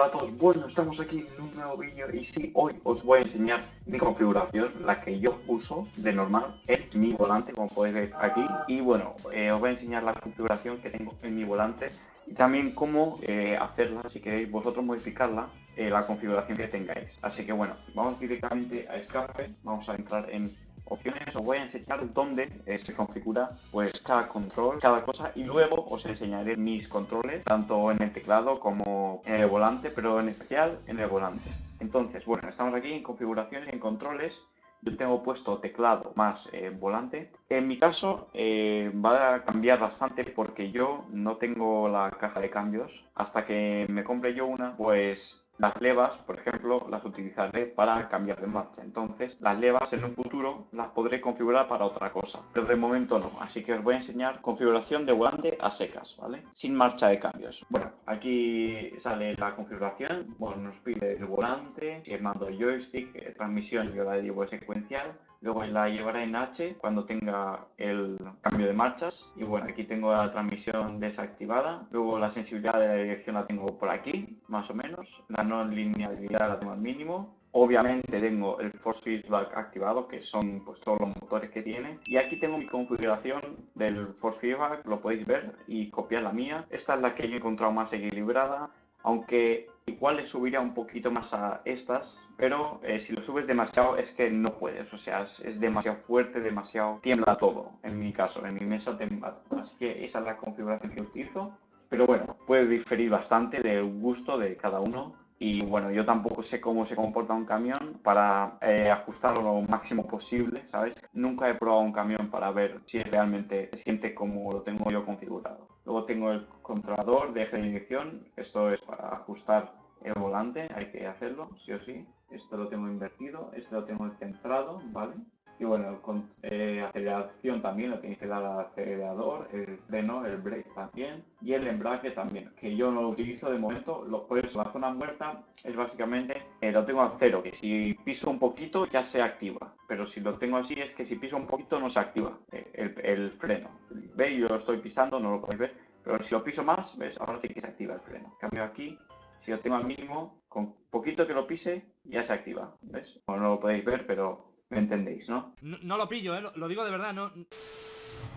a todos, bueno, estamos aquí en un nuevo vídeo y sí, hoy os voy a enseñar mi configuración, la que yo uso de normal en mi volante, como podéis ver aquí. Y bueno, os voy a enseñar la configuración que tengo en mi volante y también cómo hacerla, si queréis vosotros modificarla, la configuración que tengáis. Así que bueno, vamos directamente a escape, vamos a entrar en opciones, os voy a enseñar dónde se configura pues cada control, cada cosa, y luego os enseñaré mis controles tanto en el teclado como en el volante, pero en especial en el volante. Entonces, bueno, estamos aquí en configuraciones y en controles. Yo tengo puesto teclado más volante. En mi caso va a cambiar bastante porque yo no tengo la caja de cambios. Hasta que me compre yo una, pues las levas, por ejemplo, las utilizaré para cambiar de marcha. Entonces, las levas en un futuro las podré configurar para otra cosa, pero de momento no. Así que os voy a enseñar configuración de volante a secas, ¿vale? Sin marcha de cambios. Bueno, aquí sale la configuración. Bueno, nos pide el volante, el mando joystick, transmisión, yo la llevo secuencial. Luego la llevaré en H cuando tenga el cambio de marchas. Y bueno, aquí tengo la transmisión desactivada. Luego la sensibilidad de la dirección la tengo por aquí, más o menos. La no linealidad la tengo al mínimo. Obviamente tengo el force feedback activado, que son pues todos los motores que tiene. Y aquí tengo mi configuración del force feedback, lo podéis ver y copiar la mía. Esta es la que yo he encontrado más equilibrada, aunque igual le subiría un poquito más a estas, pero si lo subes demasiado es que no puedes, o sea, es demasiado fuerte, demasiado... tiembla todo, en mi caso, en mi mesa tiembla todo. Así que esa es la configuración que utilizo, pero bueno, puede diferir bastante del gusto de cada uno. Y bueno, yo tampoco sé cómo se comporta un camión para ajustarlo lo máximo posible, ¿sabes? Nunca he probado un camión para ver si realmente se siente como lo tengo yo configurado. Luego tengo el controlador de eje de dirección, esto es para ajustar el volante, hay que hacerlo, sí o sí. Esto lo tengo invertido, esto lo tengo centrado, ¿vale? Y bueno, con aceleración también lo tenéis que dar al acelerador, el freno, el brake también y el embrague también, que yo no lo utilizo de momento. Por eso la zona muerta es básicamente, lo tengo a cero, que si piso un poquito ya se activa, pero si lo tengo así es que si piso un poquito no se activa el freno. ¿Veis? Yo lo estoy pisando, no lo podéis ver, pero si lo piso más, ¿ves? Ahora sí que se activa el freno. En cambio aquí, si lo tengo al mínimo, con poquito que lo pise ya se activa, ¿ves? Bueno, no lo podéis ver, pero me entendéis, ¿no? No lo pillo, lo digo de verdad, no.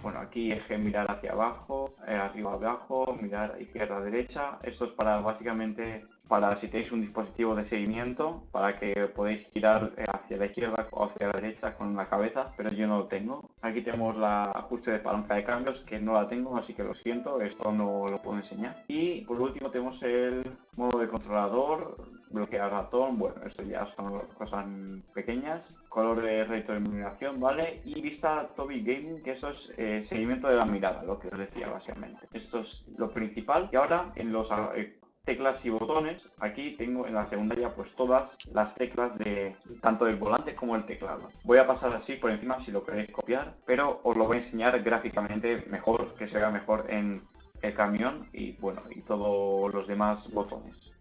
Bueno, aquí eje mirar hacia abajo, arriba abajo, mirar izquierda derecha. Esto es para básicamente para si tenéis un dispositivo de seguimiento, para que podáis girar hacia la izquierda o hacia la derecha con la cabeza, pero yo no lo tengo. Aquí tenemos la ajuste de palanca de cambios, que no la tengo, así que lo siento, esto no lo puedo enseñar. Y por último tenemos el modo de controlador, bloquear ratón, bueno, esto ya son cosas pequeñas. Color de retroiluminación, ¿vale? Y vista Tobii Gaming, que eso es seguimiento de la mirada, lo que os decía básicamente. Esto es lo principal. Y ahora en los teclas y botones, aquí tengo en la secundaria pues todas las teclas de tanto del volante como el teclado. Voy a pasar así por encima si lo queréis copiar, pero os lo voy a enseñar gráficamente mejor, que se vea mejor en el camión y bueno, y todos los demás botones.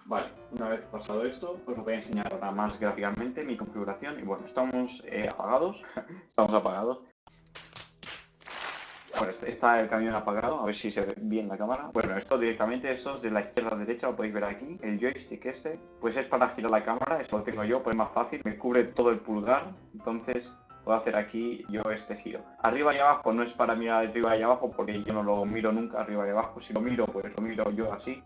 Vale, una vez pasado esto, os voy a enseñar ahora más gráficamente mi configuración. Y bueno, estamos apagados. Estamos apagados. Bueno, está el camión apagado, a ver si se ve bien la cámara. Bueno, esto directamente, esto es de la izquierda a la derecha, lo podéis ver aquí. El joystick este, pues es para girar la cámara, eso lo tengo yo, pues es más fácil. Me cubre todo el pulgar, entonces puedo hacer aquí yo este giro. Arriba y abajo no es para mirar arriba y abajo porque yo no lo miro nunca arriba y abajo. Si lo miro, pues lo miro yo así.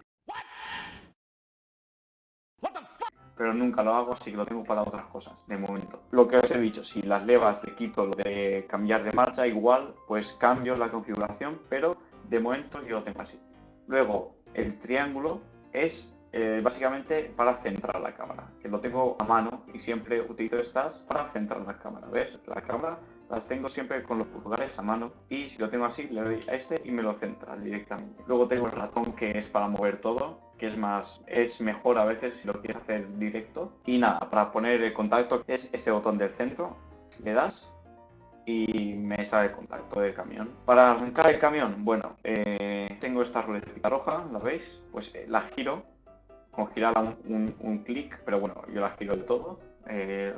Pero nunca lo hago, así que lo tengo para otras cosas, de momento. Lo que os he dicho, si las levas le quito lo de cambiar de marcha, igual, pues cambio la configuración, pero de momento yo lo tengo así. Luego, el triángulo es básicamente para centrar la cámara, que lo tengo a mano y siempre utilizo estas para centrar la cámara. ¿Ves? La cámara las tengo siempre con los pulgares a mano y si lo tengo así le doy a este y me lo centra directamente. Luego tengo el ratón que es para mover todo, que es mejor a veces si lo quieres hacer directo. Y nada, para poner el contacto es este botón del centro, le das y me sale el contacto del camión. Para arrancar el camión, bueno, tengo esta ruletita roja, ¿la veis? Pues la giro, con girarla un clic, pero bueno, yo la giro de todo.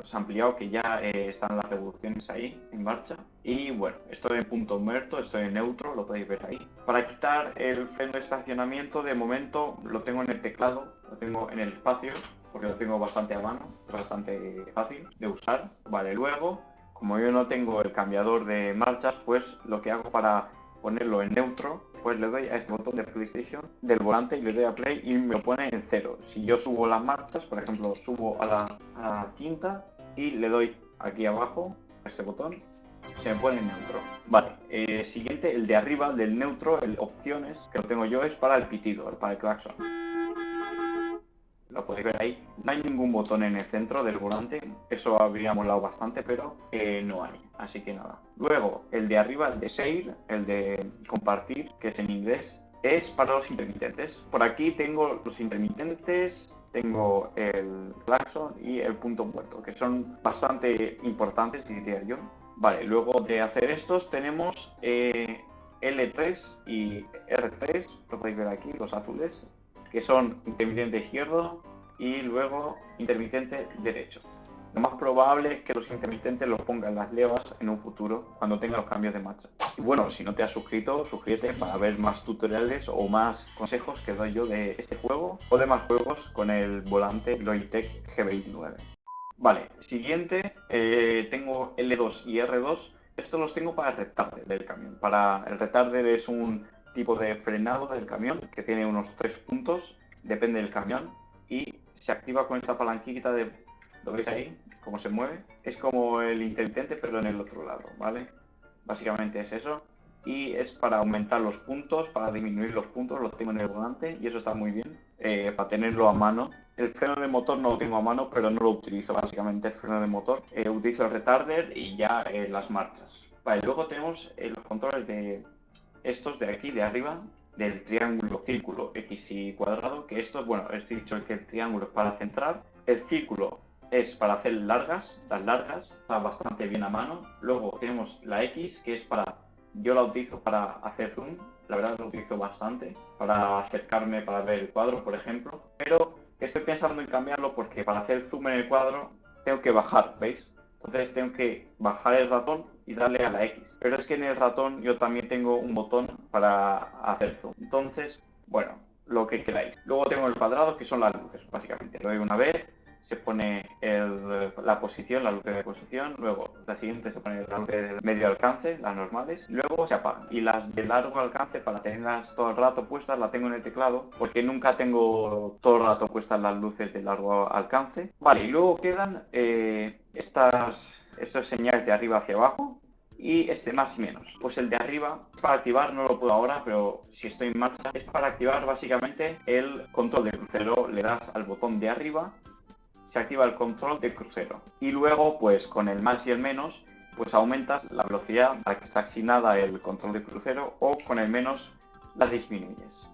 Os he ampliado que ya están las revoluciones ahí en marcha. Y bueno, estoy en punto muerto, estoy en neutro, lo podéis ver ahí. Para quitar el freno de estacionamiento, de momento lo tengo en el teclado, lo tengo en el espacio, porque lo tengo bastante a mano, bastante fácil de usar. Vale, luego, como yo no tengo el cambiador de marchas, pues lo que hago para ponerlo en neutro, pues le doy a este botón de PlayStation del volante y le doy a play y me lo pone en 0. Si yo subo las marchas, por ejemplo, subo a la quinta y le doy aquí abajo a este botón, se me pone en neutro. Vale, siguiente, el de arriba, el del neutro, el opciones, que lo tengo yo, es para el pitido, para el claxon. Lo podéis ver ahí. No hay ningún botón en el centro del volante. Eso habría molado bastante, pero no hay. Así que nada. Luego, el de arriba, el de share, el de compartir, que es en inglés, es para los intermitentes. Por aquí tengo los intermitentes, tengo el claxon y el punto muerto, que son bastante importantes, diría yo. Vale, luego de hacer estos tenemos L3 y R3, lo podéis ver aquí, los azules, que son intermitente izquierdo y luego intermitente derecho. Lo más probable es que los intermitentes los pongan las levas en un futuro cuando tenga los cambios de marcha. Y bueno, si no te has suscrito, suscríbete para ver más tutoriales o más consejos que doy yo de este juego o de más juegos con el volante Logitech G29. Vale, siguiente, tengo L2 y R2. Estos los tengo para el retarder del camión. El retarder es un tipo de frenado del camión que tiene unos 3 puntos, depende del camión, y se activa con esta palanquita de, ¿lo veis ahí? Cómo se mueve. Es como el intermitente pero en el otro lado, ¿vale? Básicamente es eso. Y es para aumentar los puntos, para disminuir los puntos, lo tengo en el volante y eso está muy bien, para tenerlo a mano. El freno de motor no lo tengo a mano, pero no lo utilizo básicamente el freno de motor. Utilizo el retarder y ya las marchas. Vale, luego tenemos los controles de estos de aquí, de arriba, del triángulo, círculo, X y cuadrado, que esto, bueno, he dicho que el triángulo es para centrar, el círculo es para hacer las largas, está bastante bien a mano. Luego tenemos la X, que es yo la utilizo para hacer zoom, la verdad lo utilizo bastante, para acercarme, para ver el cuadro, por ejemplo, pero estoy pensando en cambiarlo porque para hacer zoom en el cuadro tengo que bajar, ¿veis? Entonces tengo que bajar el ratón y darle a la X. Pero es que en el ratón yo también tengo un botón para hacer zoom. Entonces, bueno, lo que queráis. Luego tengo el cuadrado, que son las luces, básicamente. Lo doy una vez, se pone la posición, la luz de posición. Luego la siguiente se pone la luz de medio alcance, las normales. Luego se apagan. Y las de largo alcance, para tenerlas todo el rato puestas, las tengo en el teclado, porque nunca tengo todo el rato puestas las luces de largo alcance. Vale, y luego quedan estos señales de arriba hacia abajo y más y menos. Pues el de arriba, para activar, no lo puedo ahora, pero si estoy en marcha, es para activar básicamente el control de crucero. Le das al botón de arriba, se activa el control de crucero. Y luego, pues con el más y el menos, pues aumentas la velocidad a la que está asignada el control de crucero, o con el menos la disminuyes.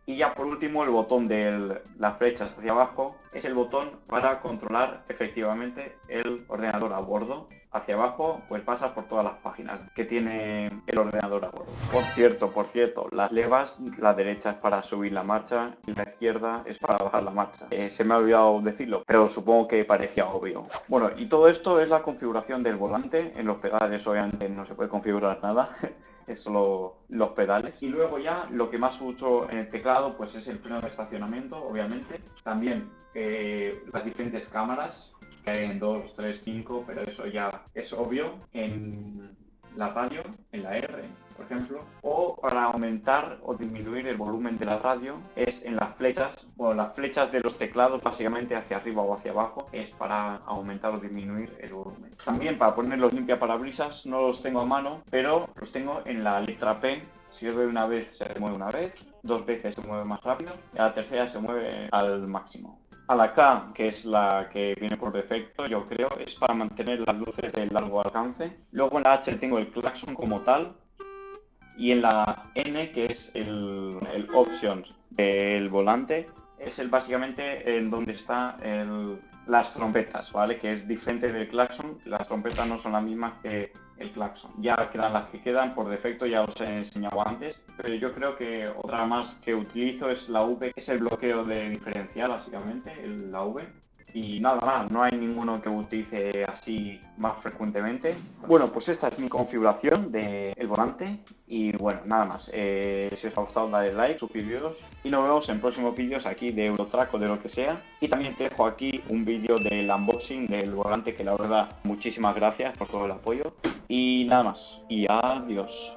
Y ya por último, el botón de las flechas hacia abajo es el botón para controlar efectivamente el ordenador a bordo. Hacia abajo, pues pasa por todas las páginas que tiene el ordenador a bordo. Por cierto, las levas, la derecha es para subir la marcha y la izquierda es para bajar la marcha. Se me ha olvidado decirlo, pero supongo que parecía obvio. Bueno, y todo esto es la configuración del volante. En los pedales obviamente no se puede configurar nada. Es solo los pedales. Y luego ya lo que más uso en el teclado pues es el freno de estacionamiento, obviamente. También las diferentes cámaras, que hay en 2, 3, 5, pero eso ya es obvio. En la radio, en la R, por ejemplo. O para aumentar o disminuir el volumen de la radio es en las flechas. Bueno, las flechas de los teclados básicamente hacia arriba o hacia abajo es para aumentar o disminuir el volumen. También para poner los limpiaparabrisas no los tengo a mano, pero los tengo en la letra P. Si yo doy una vez se mueve una vez, 2 veces se mueve más rápido y a la tercera se mueve al máximo. A la K, que es la que viene por defecto, yo creo, es para mantener las luces de largo alcance. Luego en la H tengo el claxon como tal. Y en la N, que es el option del volante, es básicamente en donde está las trompetas, ¿vale? Que es diferente del claxon. Las trompetas no son las mismas que el claxon. Ya quedan las que quedan por defecto, ya os he enseñado antes. Pero yo creo que otra más que utilizo es la V, que es el bloqueo de diferencial, básicamente, la V. Y nada más, no hay ninguno que utilice así más frecuentemente. Bueno, pues esta es mi configuración del volante. Y bueno, nada más. Si os ha gustado, dale like, suscribiros. Y nos vemos en próximos vídeos aquí de Eurotrack o de lo que sea. Y también te dejo aquí un vídeo del unboxing del volante, que la verdad, muchísimas gracias por todo el apoyo. Y nada más. Y adiós.